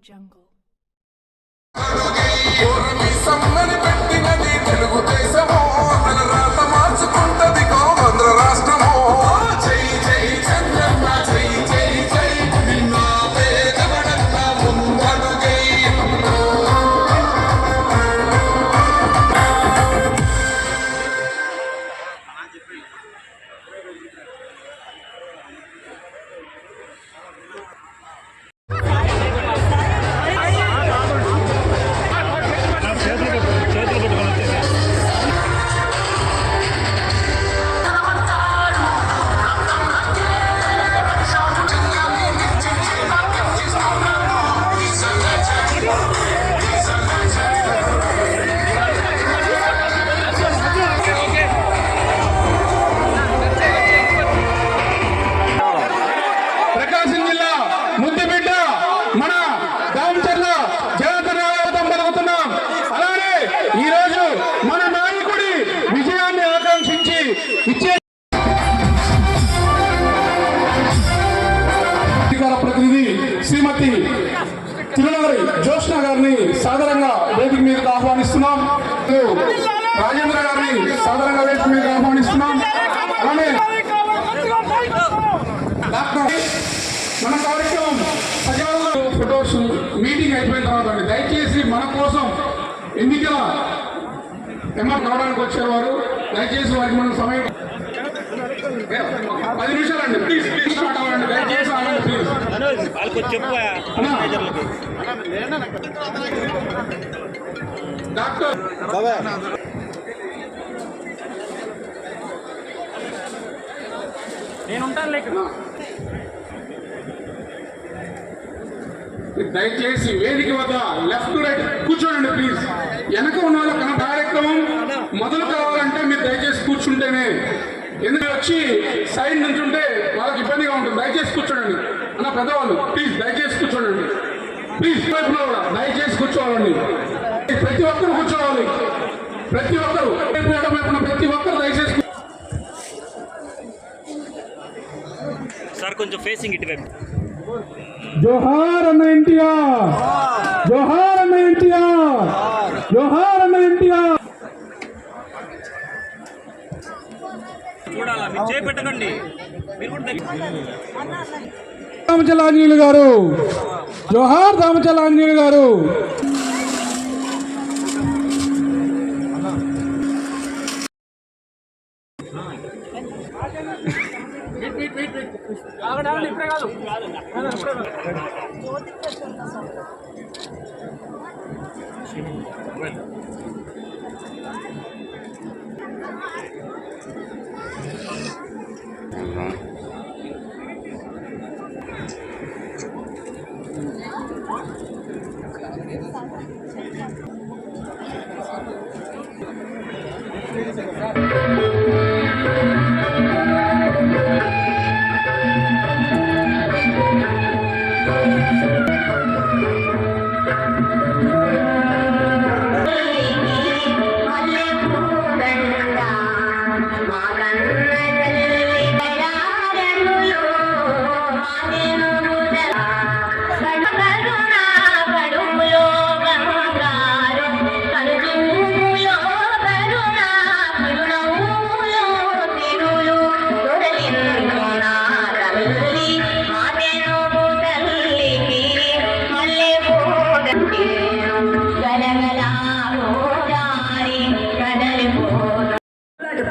Jungle. ప్రతినిధి శ్రీమతి తిరునగరి జోష్ణ గారిని సాదరంగా వేదిక మీదకి ఆహ్వానిస్తున్నాం. రాజేంద్ర గారిని సాదరంగా వేదిక మీదకి ఆహ్వానిస్తున్నాం. అలానే మన కార్యక్రమం సజావుగా ఫొటోస్ మీటింగ్ అయిపోయిన తర్వాత దయచేసి మన కోసం ఎన్నికల రావడానికి వచ్చేవారు దయచేసి వారికి మనం సమయం 10 నిమిషాలండి. ప్లీజ్ స్టార్ట్ అవ్వండి. దయచేసి ఆగండి ప్లీజ్. డాక్టర్ దయచేసి వేదిక వద్ద లెఫ్ట్ రైట్ కూర్చోండి ప్లీజ్. వెనక ఉన్న వాళ్ళ కార్యక్రమం మొదలు కావాలంటే మీరు దయచేసి కూర్చుంటేనే, ఎందుకు వచ్చి సైడ్ నుంచి ఉంటే వాళ్ళకి ఇబ్బందిగా ఉంటుంది. దయచేసి కూర్చోండి అన్న పెద్దవాళ్ళు ప్లీజ్ దయచేసి కూర్చోండి ప్లీజ్. వైపులో కూడా దయచేసి కూర్చోవాలండి. ప్రతి ఒక్కరు కూర్చోవాలి. ప్రతి ఒక్కరు ప్రతి ఒక్కరు దయచేసి సార్ కొంచెం ఫేసింగ్ ఇటువైపు. జోహార్ అన్న ఎన్టీఆర్, జోహార్ అన్న ఎన్టీఆర్, జోహార్ అన్న ఎన్టీఆర్. చూడాలా మీరు చేపెట్టకండి. మీరు కూడా దామచల ఆంజనేయులు గారు, జోహార్ దామచల ఆంజనేయులు గారు.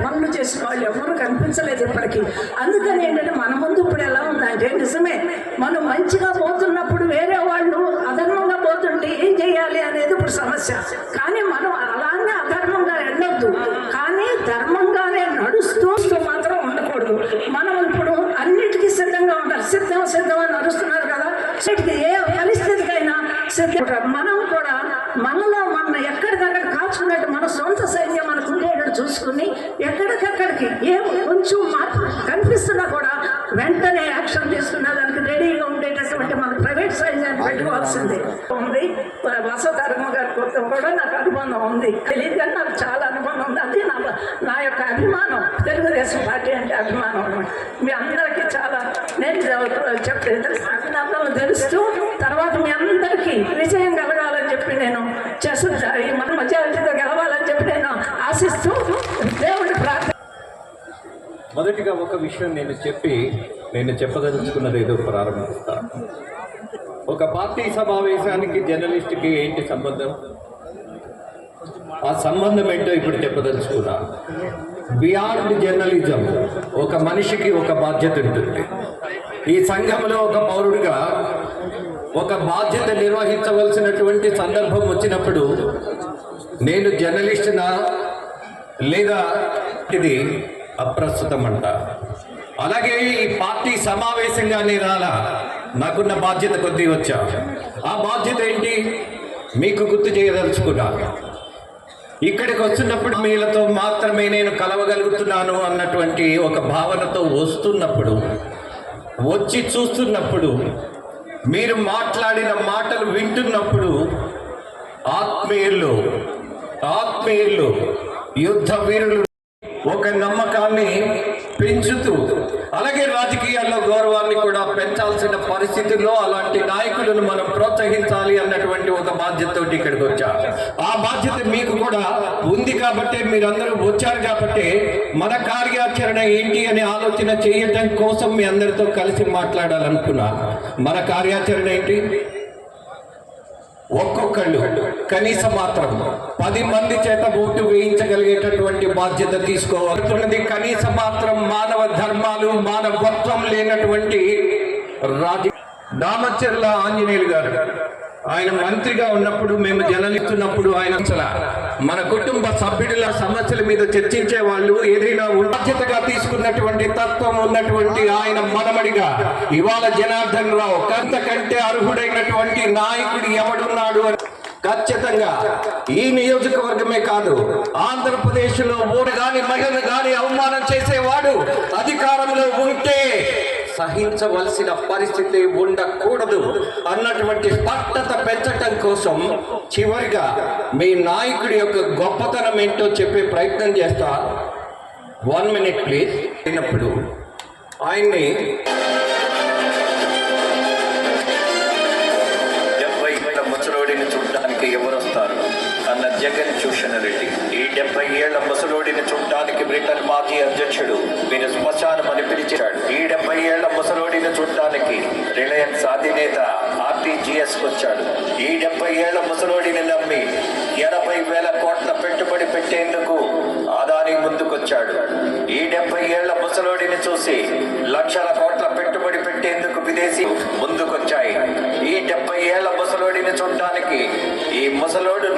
పనులు చేసిన వాళ్ళు ఎవరు కనిపించలేదు ఇప్పటికీ. అందుకని ఏంటంటే మన ముందు ఇప్పుడు ఎలా ఉందంటే నిజమే, మనం మంచిగా పోతున్నప్పుడు వేరే వాళ్ళు అధర్మంగా పోతుంటే ఏం చేయాలి అనేది ఇప్పుడు సమస్య. కానీ మనం అలానే అధర్మంగా వెళ్ళొద్దు, కానీ ధర్మంగానే నడుస్తూ మాత్రం ఉండకూడదు. మనం ఇప్పుడు అన్నిటికీ సిద్ధంగా ఉండాలి. సిద్ధమని నడుస్తున్నారు కదా, ఏ పరిస్థితికైనా సిద్ధం. మనం కూడా మనలో మన ఎక్కడికక్కడ కాల్చుకున్నట్టు మన సొంత సైన్యం మనకు ఉండేటట్టు చూసుకుని ఎక్కడికక్కడికి ఏ కొంచెం మార్పు కనిపిస్తున్నా కూడా వెంటనే యాక్షన్ తీసుకున్న దానికి రెడీగా ఉండేటటువంటి మన ప్రైవేట్ సైన్యాన్ని పెట్టుకోవాల్సిందే ఉంది. వసతరమ్మ గారి కొత్త కూడా నాకు అనుబంధం ఉంది. తెలియదు కానీ నాకు చాలా అనుబంధం ఉంది. అది నా యొక్క అభిమానం. తెలుగుదేశం పార్టీ అంటే అభిమానం అనమాట. మీ అందరికీ చాలా నేను చెప్తే అభినందనలు తెలుస్తూ తర్వాత మీ అందరికీ మొదటిగా ఒక విషయం నేను చెప్పదలుచుకున్నది ఏదో ప్రారంభిస్తాను. ఒక పార్టీ సమావేశానికి జర్నలిస్ట్కి ఏంటి సంబంధం? ఆ సంబంధం ఏంటో ఇప్పుడు చెప్పదలుచుకున్నా. బియాండ్ జర్నలిజం ఒక మనిషికి ఒక బాధ్యత ఉంటుంది. ఈ సంఘంలో ఒక పౌరుడిగా ఒక బాధ్యత నిర్వహించవలసినటువంటి సందర్భం వచ్చినప్పుడు నేను జర్నలిస్టునా లేదా ఇది అప్రస్తుతం అంట. అలాగే ఈ పార్టీ సమావేశంగానే రాలా, నాకున్న బాధ్యత కొద్దీ వచ్చా. ఆ బాధ్యత ఏంటి మీకు గుర్తు చేయదలుచుకున్నా. ఇక్కడికి వస్తున్నప్పుడు మీలతో మాత్రమే నేను కలవగలుగుతున్నాను అన్నటువంటి ఒక భావనతో వస్తున్నప్పుడు, వచ్చి చూస్తున్నప్పుడు, మీరు మాట్లాడిన మాటలు వింటున్నప్పుడు ఆత్మీయులు యుద్ధ వీరులు ఒక నమ్మకాన్ని పెంచుతూ, అలాగే రాజకీయాల్లో గౌరవాన్ని కూడా పెంచాల్సిన పరిస్థితుల్లో అలాంటి నాయకులను మనం ప్రోత్సహించాలి అన్నటువంటి ఒక బాధ్యతతో ఇక్కడికి వచ్చా. ఆ బాధ్యత మీకు కూడా ఉంది కాబట్టి, మీరందరూ వచ్చారు కాబట్టి మన కార్యాచరణ ఏంటి అనే ఆలోచన చేయటం కోసం మీ అందరితో కలిసి మాట్లాడాలనుకున్నా. మన కార్యాచరణ ఏంటి? ఒక్కొక్కళ్ళు కనీసం మాత్రం 10 మంది చేత ఓటు వేయించగలిగేటటువంటి బాధ్యత తీసుకోవాల్సినది. కనీసం మాత్రం మానవ ధర్మాలు, మానవత్వం లేనటువంటి దామచర్ల ఆంజనేయులు గారు, ఆయన మంత్రిగా ఉన్నప్పుడు మేము జర్నలిస్తున్నప్పుడు ఆయన మన కుటుంబ సభ్యుల సమస్యల మీద చర్చించే వాళ్ళు, ఏదైనా బాధ్యతగా తీసుకున్నటువంటి తత్వం ఉన్నటువంటి ఆయన మనమడిగా ఇవాళ జనార్దన్ రావు కంటే అర్హుడైనటువంటి నాయకుడు ఎవడున్నాడు అని ఖచ్చితంగా ఈ నియోజకవర్గమే కాదు, ఆంధ్రప్రదేశ్లో ఓటు గాని మహిళను గాని అవమానం చేసేవాడు అధికారంలో ఉంటే సహించవలసిన పరిస్థితి ఉండకూడదు అన్నటువంటి స్పష్టత పెంచటం కోసం చివరిగా మీ నాయకుడి యొక్క గొప్పతనం ఏంటో చెప్పే ప్రయత్నం చేస్తా. 1 minute ప్లీజ్. అయినప్పుడు ఆయన్ని 70 ఏళ్ల ముసలోడిని చూడటానికి ఎవరు వస్తారు అన్న జగన్ చూషన్ రెడ్డి. ఈ 70 ఏళ్ల ముసలోడిని చూడటానికి బ్రిటన్ మాజీ అధ్యక్షుడు మీరు శ్మశానం అని పిలిచాడు. ఈ 70 ఏళ్ల ముసలోడిని చూడటానికి రిలయన్స్ అధినేత ఆర్టీజీఎస్ వచ్చాడు. ఈ 70 ఏళ్ల ముసలోడిని నమ్మి 80,000 కోట్ల పెట్టుబడి పెట్టేందుకు ఆదాని ముందుకొచ్చాడు. ఈ 70 ఏళ్ల ముసలోడిని చూసి లక్షల కోట్ల పెట్టుబడి పెట్టేందుకు విదేశీ ముందుకొచ్చాయి. ఈ 70 ఏళ్ల ముసలోడిని చూడటానికి ఈ ముసలోడు